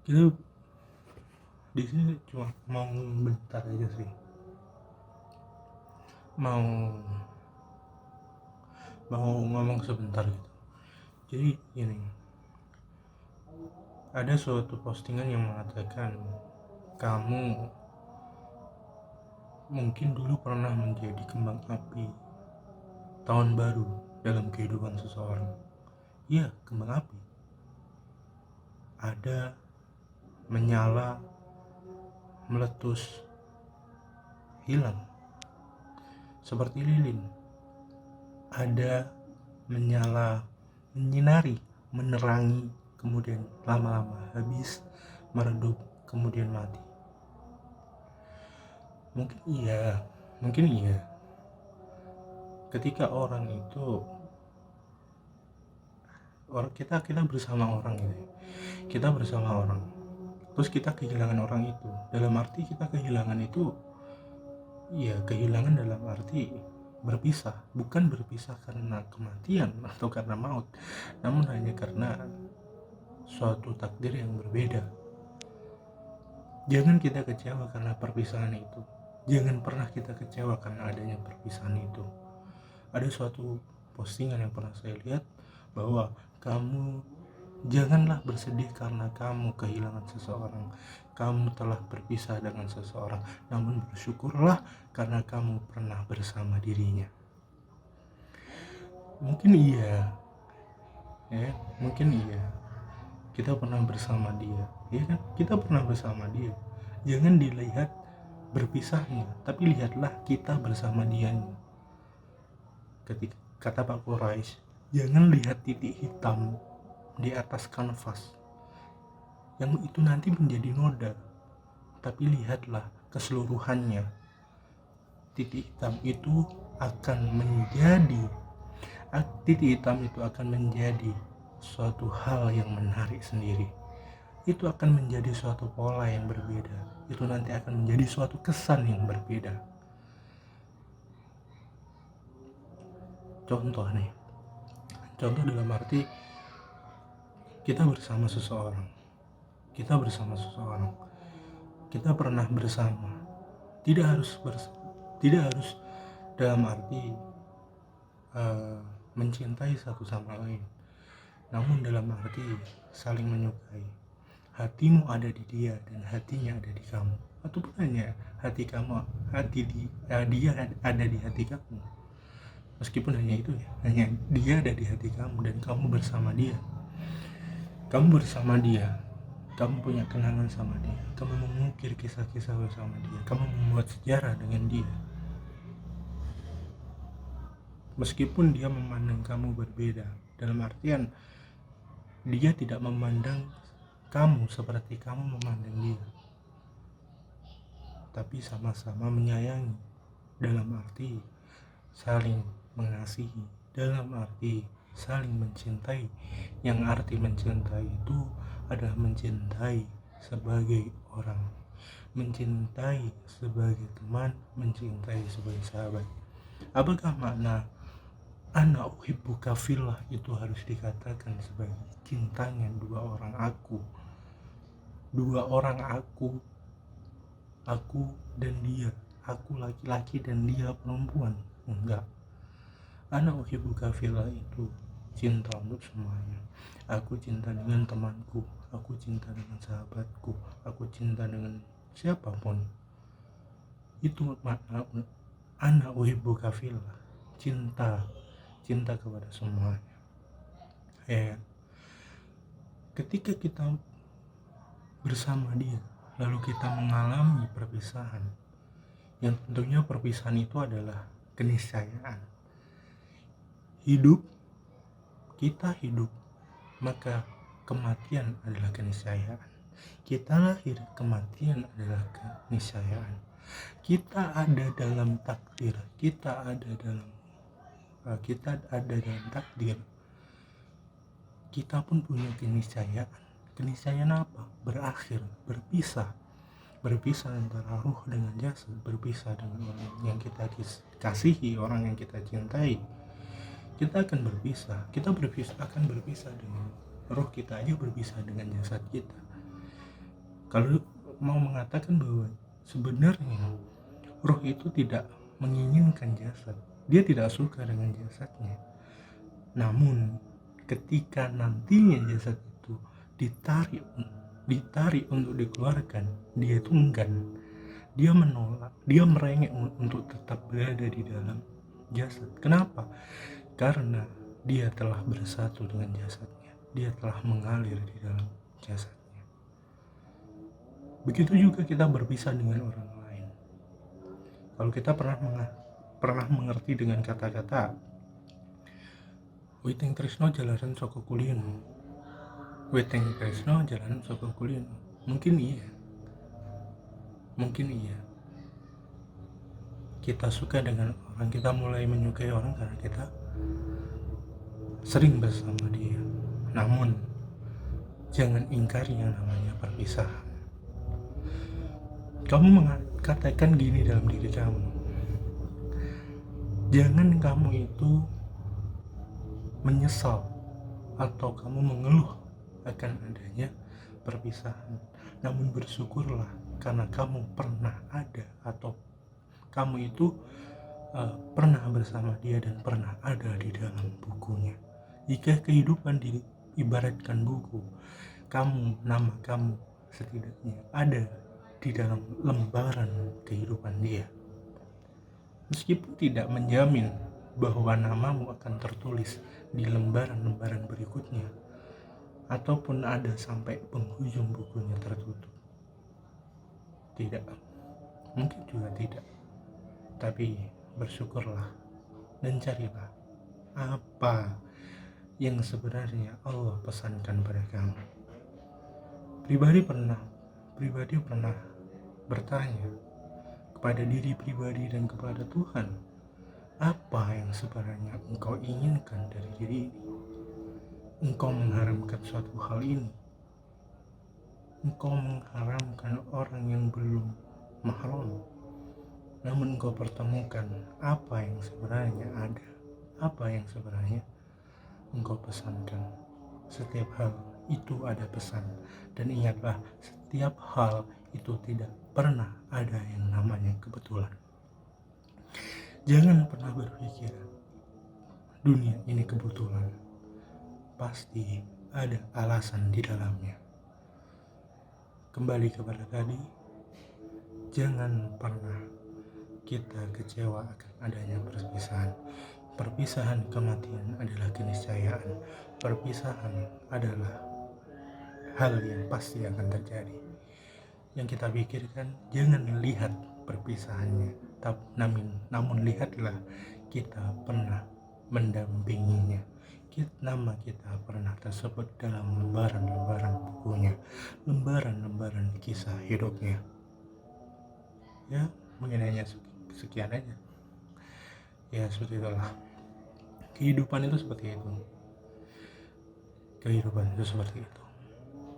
Kita di sini cuma mau bentar aja sih, mau ngomong sebentar gitu. Jadi ini ada suatu postingan yang mengatakan kamu mungkin dulu pernah menjadi kembang api tahun baru dalam kehidupan seseorang. Iya, kembang api ada, menyala, meletus, hilang, seperti lilin. Ada, menyala, menyinari, menerangi, kemudian lama-lama habis, meredup, kemudian mati. Mungkin iya ketika orang itu kita bersama orang gitu ya. Kita bersama orang, terus kita kehilangan orang itu. Dalam arti kita kehilangan itu, ya kehilangan dalam arti berpisah, bukan berpisah karena kematian atau karena maut, namun hanya karena suatu takdir yang berbeda. Jangan kita kecewa karena perpisahan itu. Jangan pernah kita kecewa karena adanya perpisahan itu. Ada suatu postingan yang pernah saya lihat bahwa kamu janganlah bersedih karena kamu kehilangan seseorang. Kamu telah berpisah dengan seseorang, namun bersyukurlah karena kamu pernah bersama dirinya. Mungkin iya, ya, mungkin iya. Kita pernah bersama dia, ya kan? Kita pernah bersama dia. Jangan dilihat berpisahnya, tapi lihatlah kita bersama dianya. Ketika kata Pak Quraisy, jangan lihat titik hitam di atas kanvas yang itu nanti menjadi noda, tapi lihatlah keseluruhannya. Titik hitam itu akan menjadi suatu hal yang menarik sendiri. Itu akan menjadi suatu pola yang berbeda. Itu nanti akan menjadi suatu kesan yang berbeda. Contoh dalam arti kita bersama seseorang, kita pernah bersama. Tidak harus dalam arti mencintai satu sama lain, namun dalam arti saling menyukai. Hatimu ada di dia dan hatinya ada di kamu, ataupun hanya dia ada di hati kamu. Meskipun hanya itu ya, hanya dia ada di hati kamu dan kamu bersama dia. Kamu punya kenangan sama dia, kamu mengukir kisah-kisah bersama dia, kamu membuat sejarah dengan dia. Meskipun dia memandang kamu berbeda, dalam artian dia tidak memandang kamu seperti kamu memandang dia, tapi sama-sama menyayangi, dalam arti saling mengasihi, dalam arti saling mencintai. Yang arti mencintai itu adalah mencintai sebagai orang, mencintai sebagai teman, mencintai sebagai sahabat. Apakah makna ana uhibbuka fillah itu harus dikatakan sebagai cintanya dua orang aku dan dia, aku laki-laki dan dia perempuan? Enggak. Ana uhibbuka fillah itu cinta untuk semuanya. Aku cinta dengan temanku, aku cinta dengan sahabatku, aku cinta dengan siapapun. Itu makna ana uhibbuka fillah, cinta kepada semuanya. Ya, ketika kita bersama dia lalu kita mengalami perpisahan, yang tentunya perpisahan itu adalah keniscayaan. Kita hidup, maka kematian adalah keniscayaan. Kita lahir, kematian adalah keniscayaan. Kita ada dalam takdir, kita ada dalam takdir. Kita pun punya keniscayaan. Keniscayaan apa? Berakhir, berpisah antara ruh dengan jasad, berpisah dengan orang yang kita kasihi, orang yang kita cintai. Kita akan akan berpisah dengan ruh kita aja, berpisah dengan jasad kita. Kalau mau mengatakan bahwa sebenarnya roh itu tidak menginginkan jasad, dia tidak suka dengan jasadnya. Namun ketika nantinya jasad itu ditarik untuk dikeluarkan, dia itu enggan, dia menolak, dia merengek untuk tetap berada di dalam jasad. Kenapa? Karena dia telah bersatu dengan jasadnya, dia telah mengalir di dalam jasadnya. Begitu juga kita berpisah dengan orang lain. Kalau kita pernah mengerti dengan kata-kata Weteng Tresno jalanan saka kulino, Weteng Tresno jalanan saka kulino. Mungkin iya kita suka dengan orang, kita mulai menyukai orang karena kita sering bersama dia. Namun jangan ingkari yang namanya perpisahan. Kamu mengatakan gini dalam diri kamu, jangan kamu itu menyesal atau kamu mengeluh akan adanya perpisahan, namun bersyukurlah karena kamu pernah ada atau kamu itu pernah bersama dia dan pernah ada di dalam bukunya. Jika kehidupan diibaratkan buku, nama kamu setidaknya ada di dalam lembaran kehidupan dia. Meskipun tidak menjamin bahwa namamu akan tertulis di lembaran-lembaran berikutnya, ataupun ada sampai penghujung bukunya tertutup. Tidak, mungkin juga tidak. Tapi bersyukurlah dan carilah apa yang sebenarnya Allah pesankan pada kamu. Pribadi pernah bertanya kepada diri pribadi dan kepada Tuhan, apa yang sebenarnya engkau inginkan dari diri ini? Engkau mengharamkan suatu hal ini, engkau mengharamkan orang yang belum mahram, namun engkau pertemukan apa yang sebenarnya ada, apa yang sebenarnya engkau pesankan. Setiap hal itu ada pesan, dan ingatlah, setiap hal itu tidak pernah ada yang namanya kebetulan. Jangan pernah berpikir dunia ini kebetulan, pasti ada alasan di dalamnya. Kembali kepada tadi, jangan pernah kita kecewa akan adanya perpisahan. Perpisahan kematian adalah keniscayaan. Perpisahan adalah hal yang pasti akan terjadi. Yang kita pikirkan, jangan lihat perpisahannya, namun lihatlah kita pernah mendampinginya. Nama kita pernah tersebut dalam lembaran-lembaran bukunya, lembaran-lembaran kisah hidupnya. Ya, mungkin hanya sekian aja. Ya, seperti itulah. Kehidupan itu seperti itu.